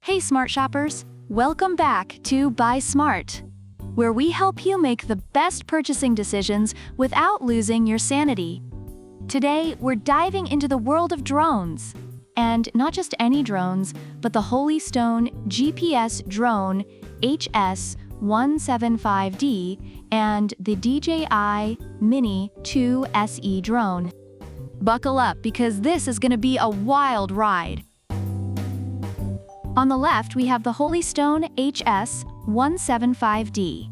Hey smart shoppers, welcome back to Buy Smart, where we help you make the best purchasing decisions without losing your sanity. Today, we're diving into the world of drones. And not just any drones, but the Holy Stone GPS drone HS-175D and the DJI Mini 2 SE drone. Buckle up because this is going to be a wild ride. On the left, we have the Holy Stone HS-175D.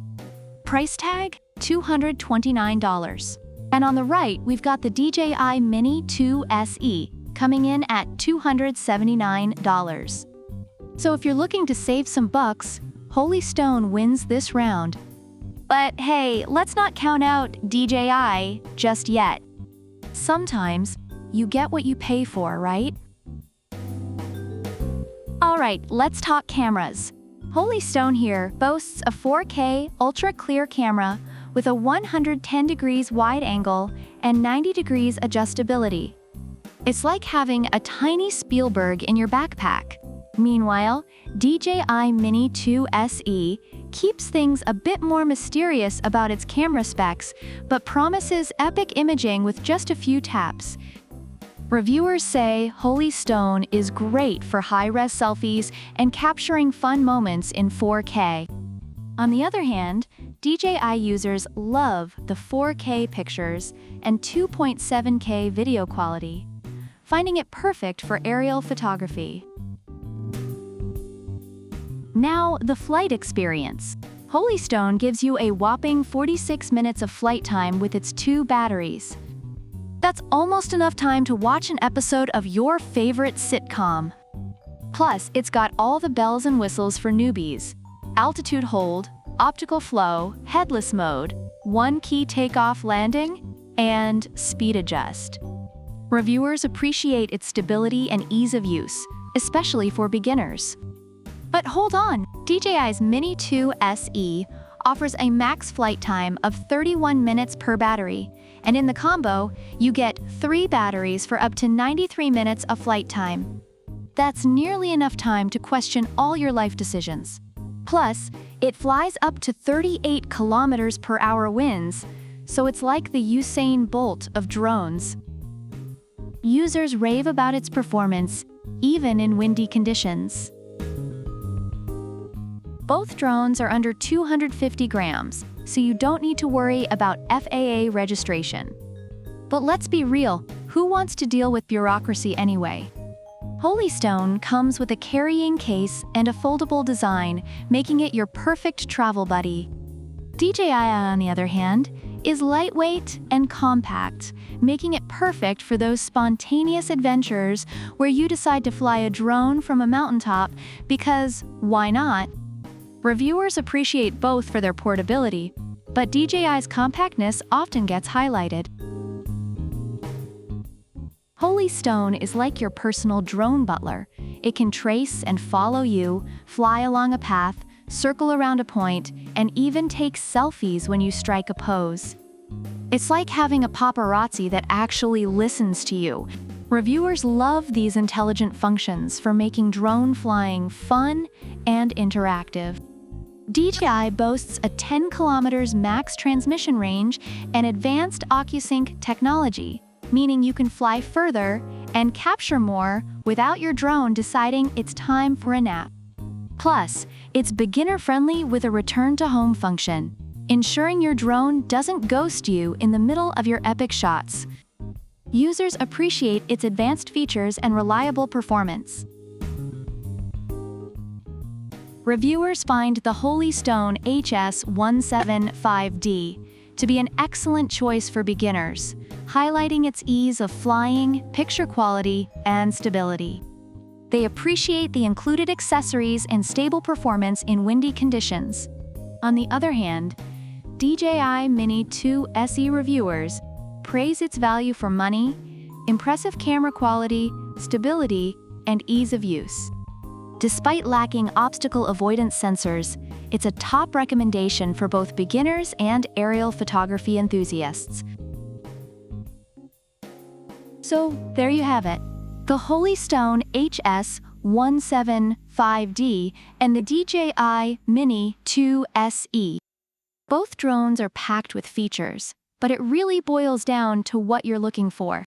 Price tag, $229. And on the right, we've got the DJI Mini 2 SE, coming in at $279. So if you're looking to save some bucks, Holy Stone wins this round. But hey, let's not count out DJI just yet. Sometimes, you get what you pay for, right? Alright, let's talk cameras. Holy Stone here boasts a 4K ultra-clear camera with a 110 degrees wide angle and 90 degrees adjustability. It's like having a tiny Spielberg in your backpack. Meanwhile, DJI Mini 2 SE keeps things a bit more mysterious about its camera specs, but promises epic imaging with just a few taps. Reviewers say Holy Stone is great for high-res selfies and capturing fun moments in 4K. On the other hand, DJI users love the 4K pictures and 2.7K video quality, finding it perfect for aerial photography. Now, the flight experience. Holy Stone gives you a whopping 46 minutes of flight time with its 2 batteries. That's almost enough time to watch an episode of your favorite sitcom. Plus, it's got all the bells and whistles for newbies. Altitude hold, optical flow, headless mode, one-key takeoff landing, and speed adjust. Reviewers appreciate its stability and ease of use, especially for beginners. But hold on, DJI's Mini 2 SE offers a max flight time of 31 minutes per battery, and in the combo, you get 3 batteries for up to 93 minutes of flight time. That's nearly enough time to question all your life decisions. Plus, it flies up to 38 kilometers per hour winds, so it's like the Usain Bolt of drones. Users rave about its performance, even in windy conditions. Both drones are under 250 grams, so you don't need to worry about FAA registration. But let's be real, who wants to deal with bureaucracy anyway? Holy Stone comes with a carrying case and a foldable design, making it your perfect travel buddy. DJI, on the other hand, is lightweight and compact, making it perfect for those spontaneous adventures where you decide to fly a drone from a mountaintop because, why not? Reviewers appreciate both for their portability, but DJI's compactness often gets highlighted. Holy Stone is like your personal drone butler. It can trace and follow you, fly along a path, circle around a point, and even take selfies when you strike a pose. It's like having a paparazzi that actually listens to you. Reviewers love these intelligent functions for making drone flying fun and interactive. DJI boasts a 10 kilometers max transmission range and advanced OcuSync technology, meaning you can fly further and capture more without your drone deciding it's time for a nap. Plus, it's beginner-friendly with a return-to-home function, ensuring your drone doesn't ghost you in the middle of your epic shots. Users appreciate its advanced features and reliable performance. Reviewers find the Holy Stone HS-175D to be an excellent choice for beginners, highlighting its ease of flying, picture quality, and stability. They appreciate the included accessories and stable performance in windy conditions. On the other hand, DJI Mini 2 SE reviewers praise its value for money, impressive camera quality, stability, and ease of use. Despite lacking obstacle avoidance sensors, it's a top recommendation for both beginners and aerial photography enthusiasts. So, there you have it. The Holy Stone HS-175 5D and the DJI Mini 2 SE. Both drones are packed with features, but it really boils down to what you're looking for.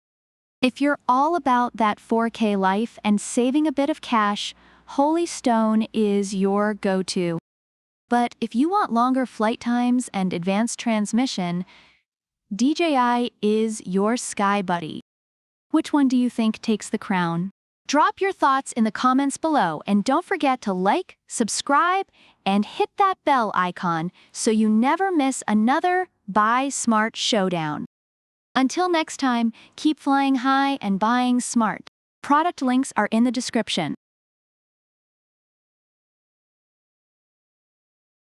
If you're all about that 4K life and saving a bit of cash, Holy Stone is your go-to. But if you want longer flight times and advanced transmission, DJI is your sky buddy. Which one do you think takes the crown? Drop your thoughts in the comments below and don't forget to like, subscribe, and hit that bell icon so you never miss another Buy Smart showdown. Until next time, keep flying high and buying smart. Product links are in the description.